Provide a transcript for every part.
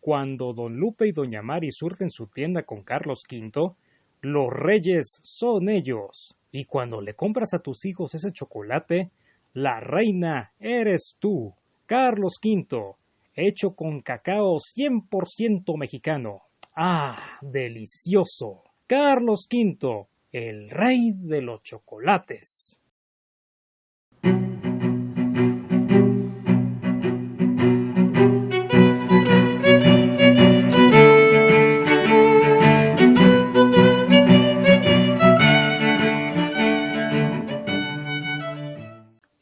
cuando don Lupe y doña Mari surten su tienda con Carlos V, los reyes son ellos. Y cuando le compras a tus hijos ese chocolate, la reina eres tú, Carlos V, hecho con cacao 100% mexicano. ¡Ah, delicioso! Carlos V, el rey de los chocolates.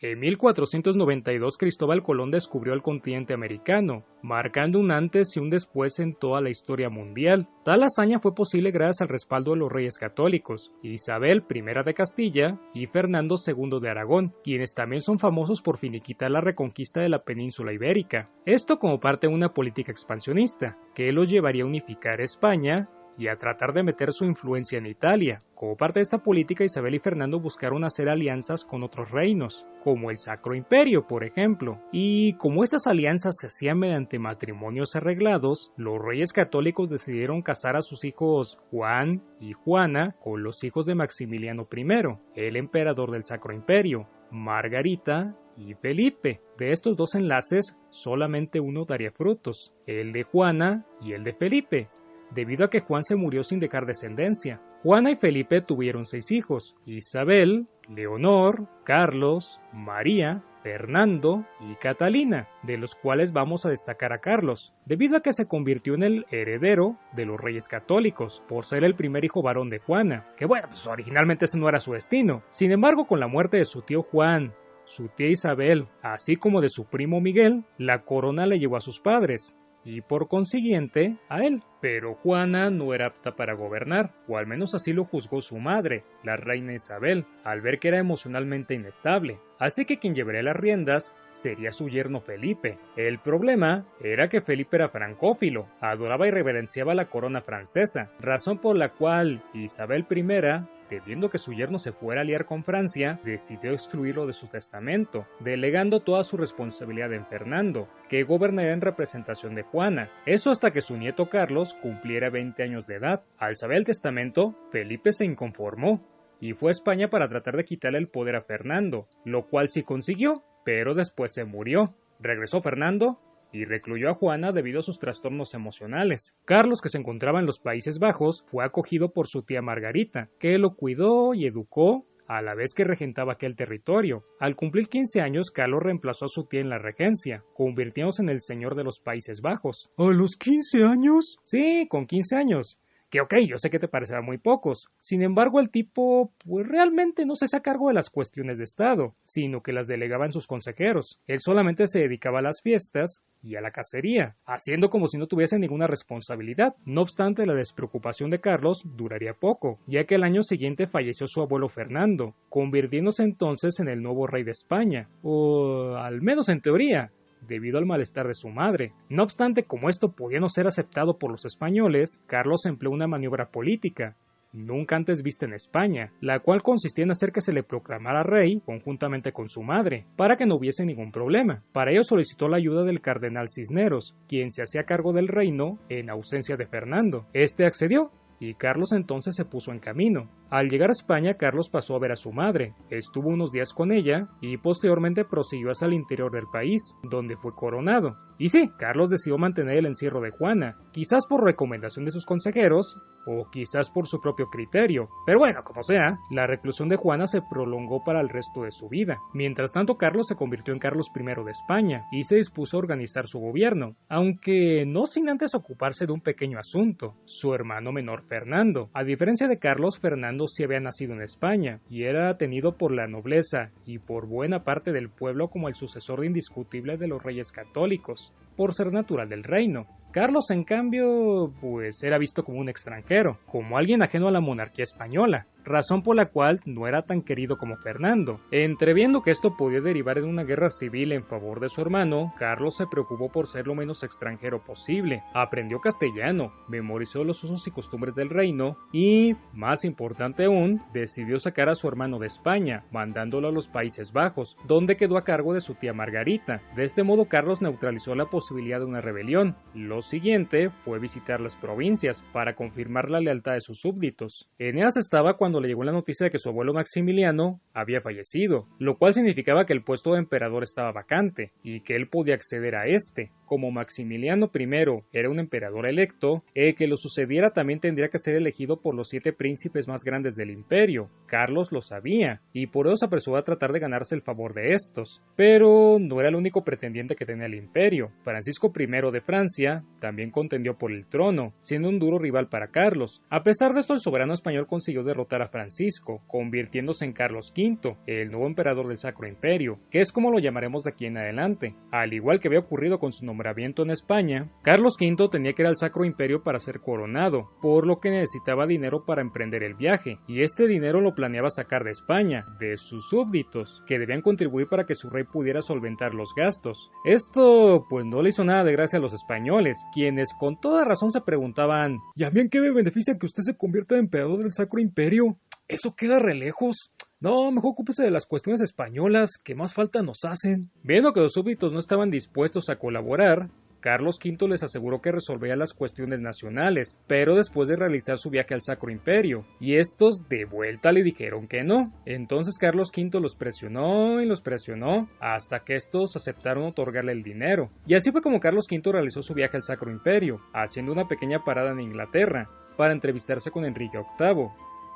En 1492 Cristóbal Colón descubrió el continente americano, marcando un antes y un después en toda la historia mundial. Tal hazaña fue posible gracias al respaldo de los reyes católicos, Isabel I de Castilla y Fernando II de Aragón, quienes también son famosos por finiquitar la reconquista de la península ibérica. Esto como parte de una política expansionista, que los llevaría a unificar España y a tratar de meter su influencia en Italia. Como parte de esta política, Isabel y Fernando buscaron hacer alianzas con otros reinos, como el Sacro Imperio, por ejemplo. Y como estas alianzas se hacían mediante matrimonios arreglados, los reyes católicos decidieron casar a sus hijos Juan y Juana con los hijos de Maximiliano I, el emperador del Sacro Imperio, Margarita y Felipe. De estos dos enlaces, solamente uno daría frutos, el de Juana y el de Felipe, debido a que Juan se murió sin dejar descendencia. Juana y Felipe tuvieron 6 hijos: Isabel, Leonor, Carlos, María, Fernando y Catalina, de los cuales vamos a destacar a Carlos, debido a que se convirtió en el heredero de los reyes católicos, por ser el primer hijo varón de Juana, que bueno, pues originalmente ese no era su destino. Sin embargo, con la muerte de su tío Juan, su tía Isabel, así como de su primo Miguel, la corona le llevó a sus padres, y por consiguiente a él. Pero Juana no era apta para gobernar, o al menos así lo juzgó su madre, la reina Isabel, al ver que era emocionalmente inestable, así que quien llevaría las riendas sería su yerno Felipe. El problema era que Felipe era francófilo, adoraba y reverenciaba la corona francesa, razón por la cual Isabel I, temiendo que su yerno se fuera a aliar con Francia, decidió excluirlo de su testamento, delegando toda su responsabilidad en Fernando, que gobernaría en representación de Juana. Eso hasta que su nieto Carlos cumpliera 20 años de edad. Al saber el testamento, Felipe se inconformó y fue a España para tratar de quitarle el poder a Fernando, lo cual sí consiguió, pero después se murió. Regresó Fernando y recluyó a Juana debido a sus trastornos emocionales. Carlos, que se encontraba en los Países Bajos, fue acogido por su tía Margarita, que lo cuidó y educó a la vez que regentaba aquel territorio. Al cumplir 15 años, Carlos reemplazó a su tía en la regencia, convirtiéndose en el señor de los Países Bajos. ¿A los 15 años? Sí, con 15 años. Que ok, yo sé que te parecerán muy pocos. Sin embargo, el tipo, pues realmente no se hacía cargo de las cuestiones de Estado, sino que las delegaba en sus consejeros. Él solamente se dedicaba a las fiestas y a la cacería, haciendo como si no tuviese ninguna responsabilidad. No obstante, la despreocupación de Carlos duraría poco, ya que al año siguiente falleció su abuelo Fernando, convirtiéndose entonces en el nuevo rey de España, o al menos en teoría, debido al malestar de su madre. No obstante, como esto podía no ser aceptado por los españoles, Carlos empleó una maniobra política, nunca antes vista en España, la cual consistía en hacer que se le proclamara rey conjuntamente con su madre, para que no hubiese ningún problema. Para ello solicitó la ayuda del cardenal Cisneros, quien se hacía cargo del reino en ausencia de Fernando. Este accedió, y Carlos entonces se puso en camino. Al llegar a España, Carlos pasó a ver a su madre, estuvo unos días con ella y posteriormente prosiguió hacia el interior del país, donde fue coronado. Y sí, Carlos decidió mantener el encierro de Juana, quizás por recomendación de sus consejeros, o quizás por su propio criterio. Pero bueno, como sea, la reclusión de Juana se prolongó para el resto de su vida. Mientras tanto, Carlos se convirtió en Carlos I de España, y se dispuso a organizar su gobierno, aunque no sin antes ocuparse de un pequeño asunto: su hermano menor Fernando. A diferencia de Carlos, Fernando sí había nacido en España, y era tenido por la nobleza y por buena parte del pueblo como el sucesor indiscutible de los reyes católicos, por ser natural del reino. Carlos, en cambio, pues era visto como un extranjero, como alguien ajeno a la monarquía española, razón por la cual no era tan querido como Fernando. Entreviendo que esto podía derivar en una guerra civil en favor de su hermano, Carlos se preocupó por ser lo menos extranjero posible, aprendió castellano, memorizó los usos y costumbres del reino y, más importante aún, decidió sacar a su hermano de España, mandándolo a los Países Bajos, donde quedó a cargo de su tía Margarita. De este modo, Carlos neutralizó la posibilidad de una rebelión. Los siguiente fue visitar las provincias para confirmar la lealtad de sus súbditos. En ellas estaba cuando le llegó la noticia de que su abuelo Maximiliano había fallecido, lo cual significaba que el puesto de emperador estaba vacante y que él podía acceder a este. Como Maximiliano I era un emperador electo, el que lo sucediera también tendría que ser elegido por los 7 príncipes más grandes del imperio. Carlos lo sabía, y por eso se apresuró a tratar de ganarse el favor de estos. Pero no era el único pretendiente que tenía el imperio. Francisco I de Francia también contendió por el trono, siendo un duro rival para Carlos. A pesar de esto, el soberano español consiguió derrotar a Francisco, convirtiéndose en Carlos V, el nuevo emperador del Sacro Imperio, que es como lo llamaremos de aquí en adelante. Al igual que había ocurrido con su nombramiento en España, Carlos V tenía que ir al Sacro Imperio para ser coronado, por lo que necesitaba dinero para emprender el viaje, y este dinero lo planeaba sacar de España, de sus súbditos, que debían contribuir para que su rey pudiera solventar los gastos. Esto pues no le hizo nada de gracia a los españoles, quienes con toda razón se preguntaban: ¿y a mí en qué me beneficia que usted se convierta en emperador del Sacro Imperio? Eso queda re lejos. No, mejor ocúpese de las cuestiones españolas, que más falta nos hacen. Viendo que los súbditos no estaban dispuestos a colaborar, Carlos V les aseguró que resolvería las cuestiones nacionales, pero después de realizar su viaje al Sacro Imperio, y estos de vuelta le dijeron que no. Entonces Carlos V los presionó y los presionó, hasta que estos aceptaron otorgarle el dinero. Y así fue como Carlos V realizó su viaje al Sacro Imperio, haciendo una pequeña parada en Inglaterra, para entrevistarse con Enrique VIII,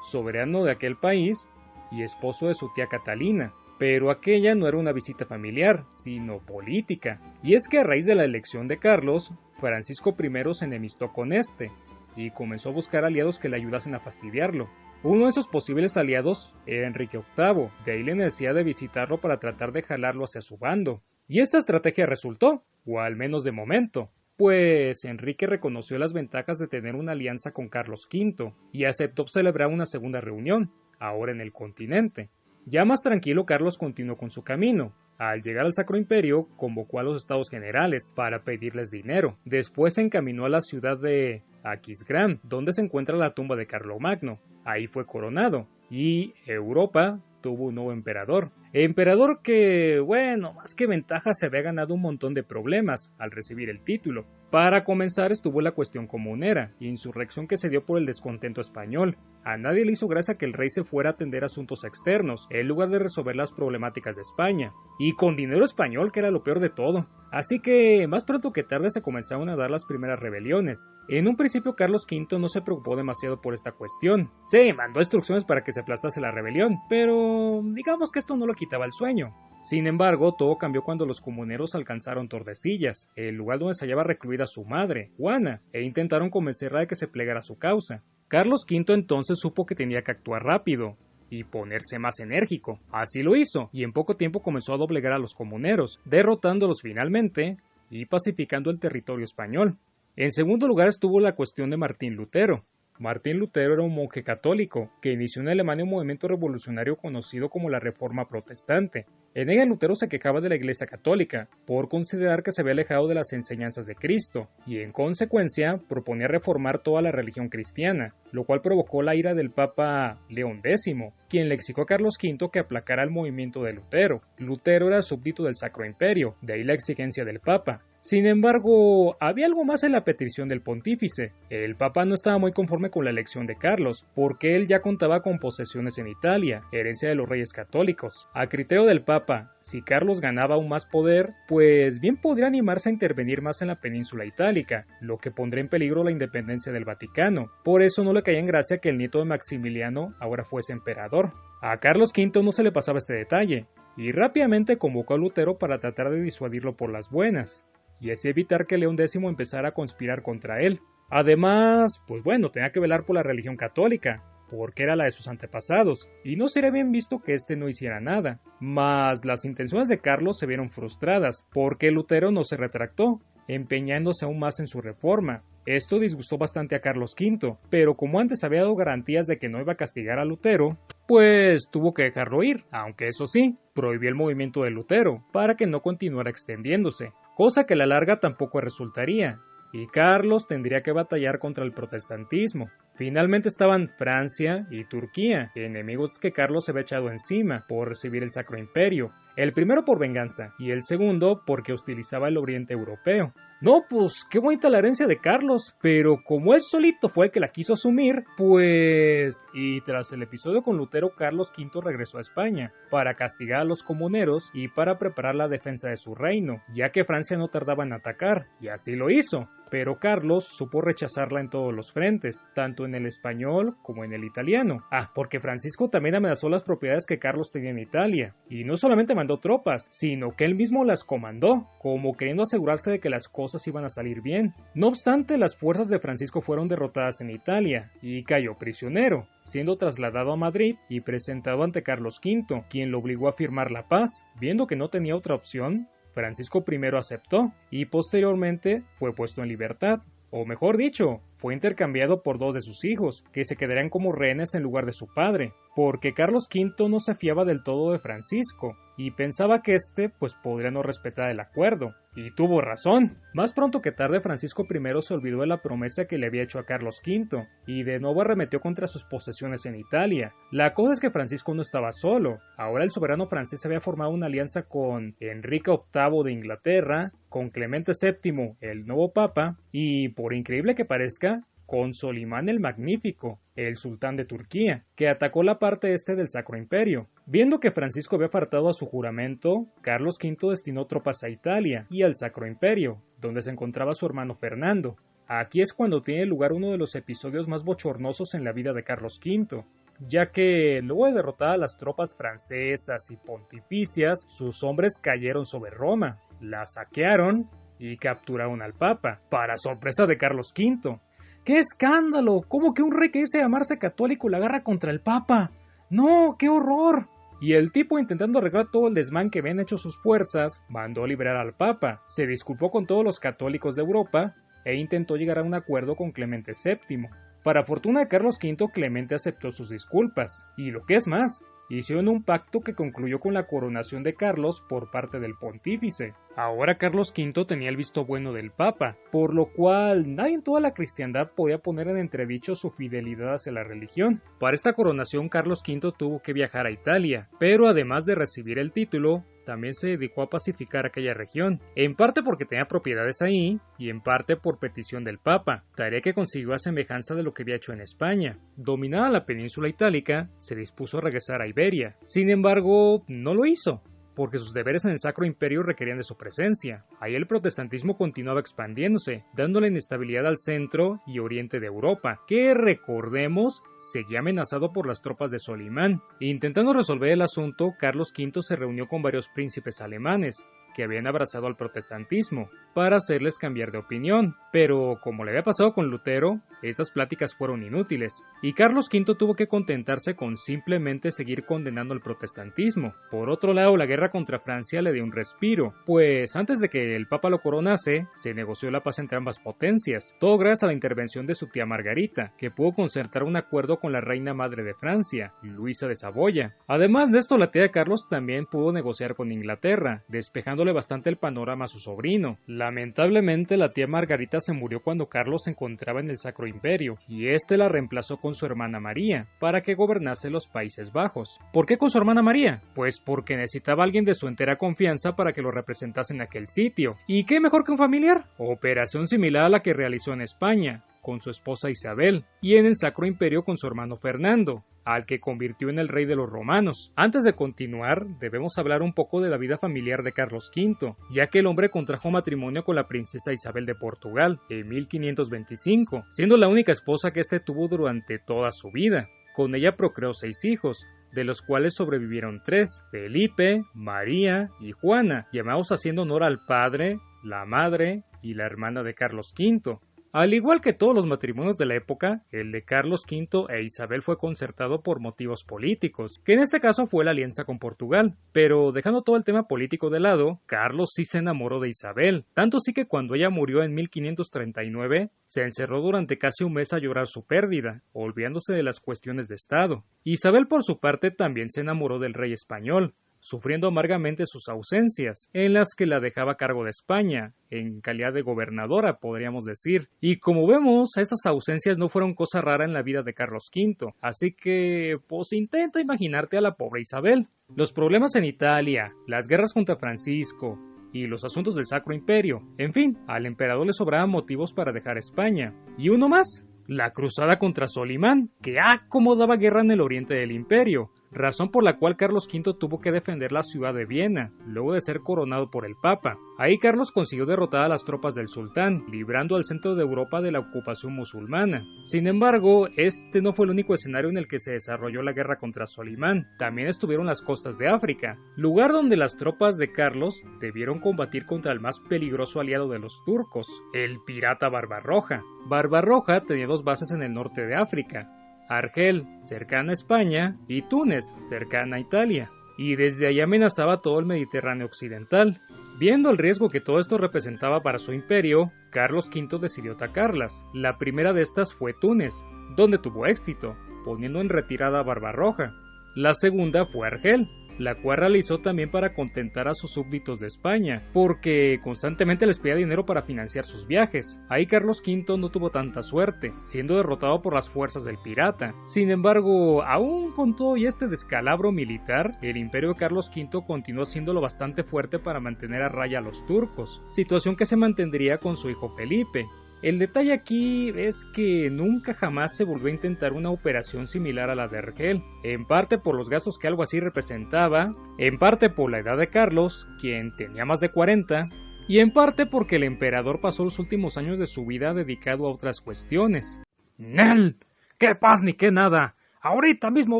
soberano de aquel país y esposo de su tía Catalina. Pero aquella no era una visita familiar, sino política. Y es que a raíz de la elección de Carlos, Francisco I se enemistó con este, y comenzó a buscar aliados que le ayudasen a fastidiarlo. Uno de esos posibles aliados era Enrique VIII, de ahí la necesidad de visitarlo para tratar de jalarlo hacia su bando. Y esta estrategia resultó, o al menos de momento, pues Enrique reconoció las ventajas de tener una alianza con Carlos V, y aceptó celebrar una segunda reunión, ahora en el continente. Ya más tranquilo, Carlos continuó con su camino. Al llegar al Sacro Imperio, convocó a los Estados Generales para pedirles dinero. Después se encaminó a la ciudad de Aquisgrán, donde se encuentra la tumba de Carlomagno. Ahí fue coronado, y Europa tuvo un nuevo emperador. Emperador que, bueno, más que ventaja se había ganado un montón de problemas al recibir el título. Para comenzar estuvo la cuestión comunera, insurrección que se dio por el descontento español. A nadie le hizo gracia que el rey se fuera a atender asuntos externos, en lugar de resolver las problemáticas de España. Y con dinero español, que era lo peor de todo. Así que, más pronto que tarde se comenzaron a dar las primeras rebeliones. En un principio Carlos V no se preocupó demasiado por esta cuestión. Sí, mandó instrucciones para que se aplastase la rebelión, pero digamos que esto no lo quitaba el sueño. Sin embargo, todo cambió cuando los comuneros alcanzaron Tordesillas, el lugar donde se hallaba recluida su madre, Juana, e intentaron convencerla de que se plegara a su causa. Carlos V entonces supo que tenía que actuar rápido y ponerse más enérgico. Así lo hizo, y en poco tiempo comenzó a doblegar a los comuneros, derrotándolos finalmente y pacificando el territorio español. En segundo lugar estuvo la cuestión de Martín Lutero. Martín Lutero era un monje católico que inició en Alemania un movimiento revolucionario conocido como la Reforma Protestante. En ella Lutero se quejaba de la Iglesia Católica por considerar que se había alejado de las enseñanzas de Cristo y en consecuencia proponía reformar toda la religión cristiana, lo cual provocó la ira del Papa León X, quien le exigió a Carlos V que aplacara el movimiento de Lutero. Lutero era súbdito del Sacro Imperio, de ahí la exigencia del Papa. Sin embargo, había algo más en la petición del pontífice. El Papa no estaba muy conforme con la elección de Carlos, porque él ya contaba con posesiones en Italia, herencia de los reyes católicos. A criterio del Papa, si Carlos ganaba aún más poder, pues bien podría animarse a intervenir más en la península itálica, lo que pondría en peligro la independencia del Vaticano. Por eso no le caía en gracia que el nieto de Maximiliano ahora fuese emperador. A Carlos V no se le pasaba este detalle, y rápidamente convocó a Lutero para tratar de disuadirlo por las buenas, y así evitar que León X empezara a conspirar contra él. Además, pues bueno, tenía que velar por la religión católica, porque era la de sus antepasados, y no sería bien visto que éste no hiciera nada. Mas las intenciones de Carlos se vieron frustradas, porque Lutero no se retractó, empeñándose aún más en su reforma. Esto disgustó bastante a Carlos V, pero como antes había dado garantías de que no iba a castigar a Lutero, pues tuvo que dejarlo ir, aunque eso sí, prohibió el movimiento de Lutero, para que no continuara extendiéndose, cosa que a la larga tampoco resultaría, y Carlos tendría que batallar contra el protestantismo. Finalmente estaban Francia y Turquía, enemigos que Carlos se había echado encima por recibir el Sacro Imperio, el primero por venganza y el segundo porque hostilizaba el oriente europeo. No, pues qué bonita la herencia de Carlos, pero como él solito fue el que la quiso asumir, pues... Y tras el episodio con Lutero, Carlos V regresó a España para castigar a los comuneros y para preparar la defensa de su reino, ya que Francia no tardaba en atacar, y así lo hizo. Pero Carlos supo rechazarla en todos los frentes, tanto en el español como en el italiano. Porque Francisco también amenazó las propiedades que Carlos tenía en Italia, y no solamente mandó tropas, sino que él mismo las comandó, como queriendo asegurarse de que las cosas iban a salir bien. No obstante, las fuerzas de Francisco fueron derrotadas en Italia, y cayó prisionero, siendo trasladado a Madrid y presentado ante Carlos V, quien lo obligó a firmar la paz. Viendo que no tenía otra opción, Francisco I aceptó y posteriormente fue puesto en libertad, o mejor dicho, fue intercambiado por 2 de sus hijos, que se quedarían como rehenes en lugar de su padre, porque Carlos V no se fiaba del todo de Francisco, y pensaba que pues podría no respetar el acuerdo, y tuvo razón. Más pronto que tarde Francisco I se olvidó de la promesa que le había hecho a Carlos V, y de nuevo arremetió contra sus posesiones en Italia. La cosa es que Francisco no estaba solo, ahora el soberano francés había formado una alianza con Enrique VIII de Inglaterra, con Clemente VII, el nuevo papa, y por increíble que parezca, con Solimán el Magnífico, el sultán de Turquía, que atacó la parte este del Sacro Imperio. Viendo que Francisco había faltado a su juramento, Carlos V destinó tropas a Italia y al Sacro Imperio, donde se encontraba su hermano Fernando. Aquí es cuando tiene lugar uno de los episodios más bochornosos en la vida de Carlos V, ya que luego de derrotar a las tropas francesas y pontificias, sus hombres cayeron sobre Roma, la saquearon y capturaron al Papa, para sorpresa de Carlos V. ¡Qué escándalo! ¿Cómo que un rey que dice llamarse católico la agarra contra el Papa? ¡No! ¡Qué horror! Y el tipo, intentando arreglar todo el desmán que habían hecho sus fuerzas, mandó liberar al Papa, se disculpó con todos los católicos de Europa e intentó llegar a un acuerdo con Clemente VII. Para fortuna de Carlos V, Clemente aceptó sus disculpas, y lo que es más, hicieron un pacto que concluyó con la coronación de Carlos por parte del pontífice. Ahora Carlos V tenía el visto bueno del Papa, por lo cual nadie en toda la cristiandad podía poner en entredicho su fidelidad hacia la religión. Para esta coronación Carlos V tuvo que viajar a Italia, pero además de recibir el título, también se dedicó a pacificar aquella región, en parte porque tenía propiedades ahí, y en parte por petición del Papa, tarea que consiguió a semejanza de lo que había hecho en España. Dominada la península itálica, se dispuso a regresar a Iberia. Sin embargo, no lo hizo, porque sus deberes en el Sacro Imperio requerían de su presencia. Ahí el protestantismo continuaba expandiéndose, dándole inestabilidad al centro y oriente de Europa, que, recordemos, seguía amenazado por las tropas de Solimán. Intentando resolver el asunto, Carlos V se reunió con varios príncipes alemanes, que habían abrazado al protestantismo, para hacerles cambiar de opinión, pero como le había pasado con Lutero, estas pláticas fueron inútiles, y Carlos V tuvo que contentarse con simplemente seguir condenando el protestantismo. Por otro lado, la guerra contra Francia le dio un respiro, pues antes de que el Papa lo coronase, se negoció la paz entre ambas potencias, todo gracias a la intervención de su tía Margarita, que pudo concertar un acuerdo con la reina madre de Francia, Luisa de Saboya. Además de esto, la tía de Carlos también pudo negociar con Inglaterra, despejándole bastante el panorama a su sobrino. Lamentablemente, la tía Margarita se murió cuando Carlos se encontraba en el Sacro Imperio, y este la reemplazó con su hermana María, para que gobernase los Países Bajos. ¿Por qué con su hermana María? Pues porque necesitaba a alguien de su entera confianza para que lo representase en aquel sitio. ¿Y qué mejor que un familiar? Operación similar a la que realizó en España, con su esposa Isabel, y en el Sacro Imperio con su hermano Fernando, al que convirtió en el rey de los romanos. Antes de continuar, debemos hablar un poco de la vida familiar de Carlos V, ya que el hombre contrajo matrimonio con la princesa Isabel de Portugal en 1525, siendo la única esposa que éste tuvo durante toda su vida. Con ella procreó 6 hijos, de los cuales sobrevivieron 3, Felipe, María y Juana, llamados haciendo honor al padre, la madre y la hermana de Carlos V. Al igual que todos los matrimonios de la época, el de Carlos V e Isabel fue concertado por motivos políticos, que en este caso fue la alianza con Portugal. Pero dejando todo el tema político de lado, Carlos sí se enamoró de Isabel, tanto sí que cuando ella murió en 1539, se encerró durante casi un mes a llorar su pérdida, olvidándose de las cuestiones de Estado. Isabel por su parte también se enamoró del rey español, sufriendo amargamente sus ausencias, en las que la dejaba a cargo de España, en calidad de gobernadora, podríamos decir. Y como vemos, estas ausencias no fueron cosa rara en la vida de Carlos V, así que, pues intenta imaginarte a la pobre Isabel. Los problemas en Italia, las guerras contra Francisco, y los asuntos del Sacro Imperio. En fin, al emperador le sobraban motivos para dejar España. Y uno más, la cruzada contra Solimán, que acomodaba guerra en el oriente del imperio, razón por la cual Carlos V tuvo que defender la ciudad de Viena, luego de ser coronado por el Papa. Ahí Carlos consiguió derrotar a las tropas del sultán, librando al centro de Europa de la ocupación musulmana. Sin embargo, este no fue el único escenario en el que se desarrolló la guerra contra Solimán. También estuvieron las costas de África, lugar donde las tropas de Carlos debieron combatir contra el más peligroso aliado de los turcos, el pirata Barbarroja. Barbarroja tenía dos bases en el norte de África: Argel, cercana a España, y Túnez, cercana a Italia, y desde allí amenazaba todo el Mediterráneo occidental. Viendo el riesgo que todo esto representaba para su imperio, Carlos V decidió atacarlas. La primera de estas fue Túnez, donde tuvo éxito, poniendo en retirada a Barbarroja. La segunda fue Argel, la cual realizó también para contentar a sus súbditos de España, porque constantemente les pedía dinero para financiar sus viajes. Ahí Carlos V no tuvo tanta suerte, siendo derrotado por las fuerzas del pirata. Sin embargo, aún con todo y este descalabro militar, el imperio de Carlos V continuó siendo lo bastante fuerte para mantener a raya a los turcos, situación que se mantendría con su hijo Felipe. El detalle aquí es que nunca jamás se volvió a intentar una operación similar a la de Argel, en parte por los gastos que algo así representaba, en parte por la edad de Carlos, quien tenía más de 40, y en parte porque el emperador pasó los últimos años de su vida dedicado a otras cuestiones. ¡Nel! ¡Qué paz ni qué nada! ¡Ahorita mismo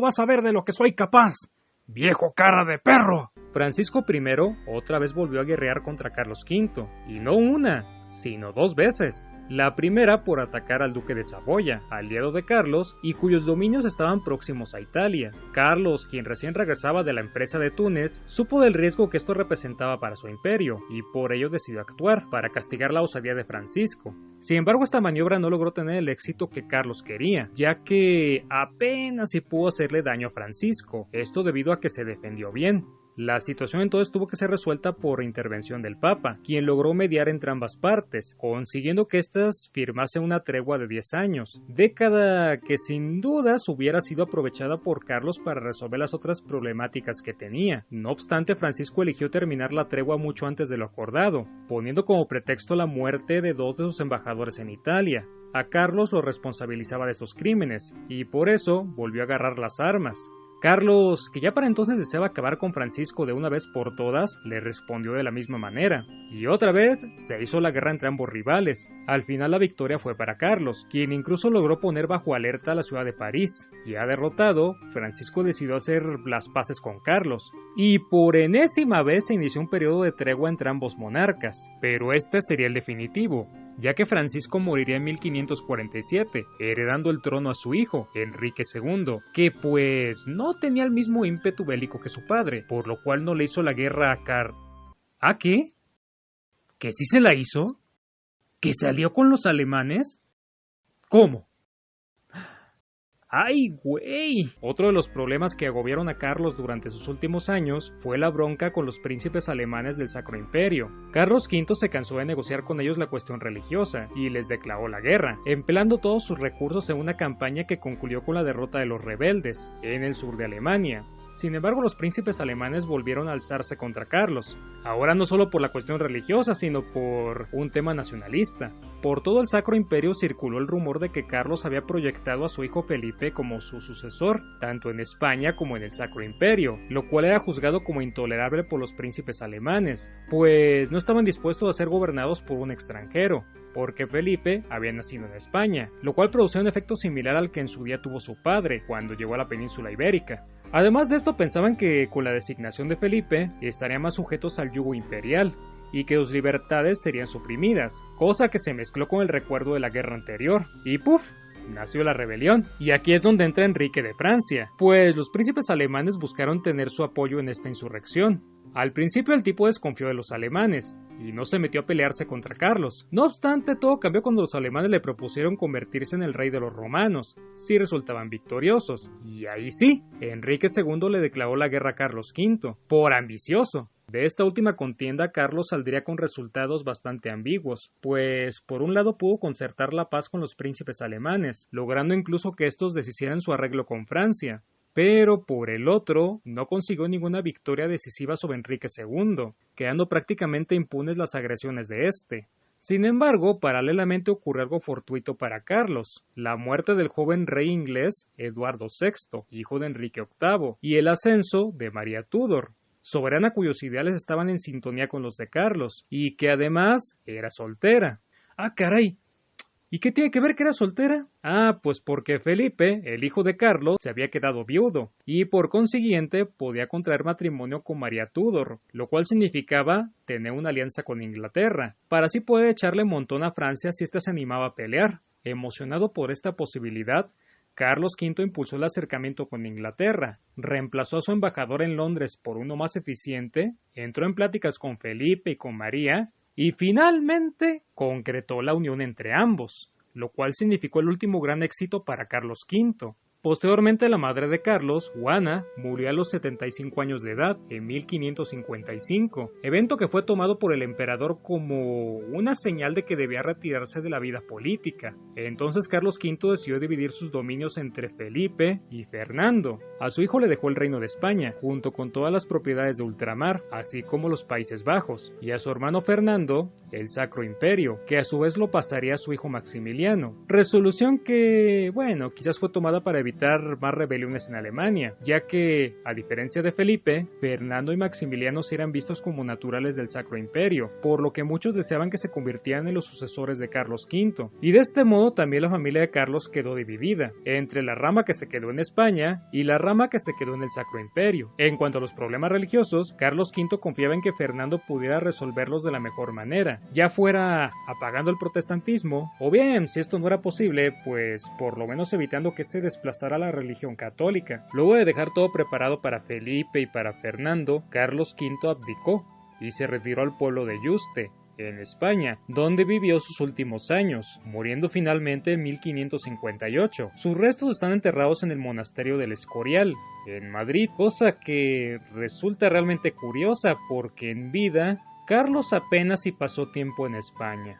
vas a ver de lo que soy capaz! ¡Viejo cara de perro! Francisco I otra vez volvió a guerrear contra Carlos V, y no una, sino 2 veces. La primera por atacar al duque de Saboya, aliado de Carlos, y cuyos dominios estaban próximos a Italia. Carlos, quien recién regresaba de la empresa de Túnez, supo del riesgo que esto representaba para su imperio, y por ello decidió actuar, para castigar la osadía de Francisco. Sin embargo, esta maniobra no logró tener el éxito que Carlos quería, ya que apenas si pudo hacerle daño a Francisco, esto debido a que se defendió bien. La situación entonces tuvo que ser resuelta por intervención del Papa, quien logró mediar entre ambas partes, consiguiendo que éstas firmasen una tregua de 10 años, década que sin dudas hubiera sido aprovechada por Carlos para resolver las otras problemáticas que tenía. No obstante, Francisco eligió terminar la tregua mucho antes de lo acordado, poniendo como pretexto la muerte de 2 de sus embajadores en Italia. A Carlos lo responsabilizaba de estos crímenes, y por eso volvió a agarrar las armas. Carlos, que ya para entonces deseaba acabar con Francisco de una vez por todas, le respondió de la misma manera, y otra vez se hizo la guerra entre ambos rivales. Al final la victoria fue para Carlos, quien incluso logró poner bajo alerta a la ciudad de París. Ya derrotado, Francisco decidió hacer las paces con Carlos, y por enésima vez se inició un periodo de tregua entre ambos monarcas, pero este sería el definitivo, ya que Francisco moriría en 1547, heredando el trono a su hijo, Enrique II, que pues no tenía el mismo ímpetu bélico que su padre, por lo cual no le hizo la guerra a ¿A qué? ¿Que sí se la hizo? ¿Que salió con los alemanes? ¿Cómo? ¡Ay, güey! Otro de los problemas que agobiaron a Carlos durante sus últimos años fue la bronca con los príncipes alemanes del Sacro Imperio. Carlos V se cansó de negociar con ellos la cuestión religiosa y les declaró la guerra, empleando todos sus recursos en una campaña que concluyó con la derrota de los rebeldes en el sur de Alemania. Sin embargo, los príncipes alemanes volvieron a alzarse contra Carlos, ahora no solo por la cuestión religiosa, sino por un tema nacionalista. Por todo el Sacro Imperio circuló el rumor de que Carlos había proyectado a su hijo Felipe como su sucesor, tanto en España como en el Sacro Imperio, lo cual era juzgado como intolerable por los príncipes alemanes, pues no estaban dispuestos a ser gobernados por un extranjero, porque Felipe había nacido en España, lo cual producía un efecto similar al que en su día tuvo su padre cuando llegó a la península ibérica. Además de esto, pensaban que con la designación de Felipe estarían más sujetos al yugo imperial y que sus libertades serían suprimidas, cosa que se mezcló con el recuerdo de la guerra anterior, y ¡puf! nació la rebelión. Y aquí es donde entra Enrique de Francia, pues los príncipes alemanes buscaron tener su apoyo en esta insurrección. Al principio el tipo desconfió de los alemanes y no se metió a pelearse contra Carlos. No obstante, todo cambió cuando los alemanes le propusieron convertirse en el rey de los romanos, si resultaban victoriosos. Y ahí sí, Enrique II le declaró la guerra a Carlos V, por ambicioso. De esta última contienda, Carlos saldría con resultados bastante ambiguos, pues por un lado pudo concertar la paz con los príncipes alemanes, logrando incluso que estos deshicieran su arreglo con Francia. Pero por el otro, no consiguió ninguna victoria decisiva sobre Enrique II, quedando prácticamente impunes las agresiones de este. Sin embargo, paralelamente ocurrió algo fortuito para Carlos, la muerte del joven rey inglés Eduardo VI, hijo de Enrique VIII, y el ascenso de María Tudor, soberana cuyos ideales estaban en sintonía con los de Carlos, y que además era soltera. ¡Ah, caray! ¿Y qué tiene que ver que era soltera? Ah, pues porque Felipe, el hijo de Carlos, se había quedado viudo, y por consiguiente podía contraer matrimonio con María Tudor, lo cual significaba tener una alianza con Inglaterra, para así poder echarle montón a Francia si ésta se animaba a pelear. Emocionado por esta posibilidad, Carlos V impulsó el acercamiento con Inglaterra, reemplazó a su embajador en Londres por uno más eficiente, entró en pláticas con Felipe y con María, y finalmente concretó la unión entre ambos, lo cual significó el último gran éxito para Carlos V. Posteriormente, la madre de Carlos, Juana, murió a los 75 años de edad, en 1555, evento que fue tomado por el emperador como una señal de que debía retirarse de la vida política. Entonces Carlos V decidió dividir sus dominios entre Felipe y Fernando. A su hijo le dejó el reino de España, junto con todas las propiedades de ultramar, así como los Países Bajos, y a su hermano Fernando, el Sacro Imperio, que a su vez lo pasaría a su hijo Maximiliano. Resolución que, quizás fue tomada para evitar más rebeliones en Alemania, ya que, a diferencia de Felipe, Fernando y Maximiliano eran vistos como naturales del Sacro Imperio, por lo que muchos deseaban que se convirtieran en los sucesores de Carlos V, y de este modo también la familia de Carlos quedó dividida, entre la rama que se quedó en España y la rama que se quedó en el Sacro Imperio. En cuanto a los problemas religiosos, Carlos V confiaba en que Fernando pudiera resolverlos de la mejor manera, ya fuera apagando el protestantismo, o bien, si esto no era posible, pues por lo menos evitando que se desplazara a la religión católica. Luego de dejar todo preparado para Felipe y para Fernando, Carlos V abdicó y se retiró al pueblo de Yuste, en España, donde vivió sus últimos años, muriendo finalmente en 1558. Sus restos están enterrados en el monasterio del Escorial, en Madrid, cosa que resulta realmente curiosa porque en vida, Carlos apenas si pasó tiempo en España.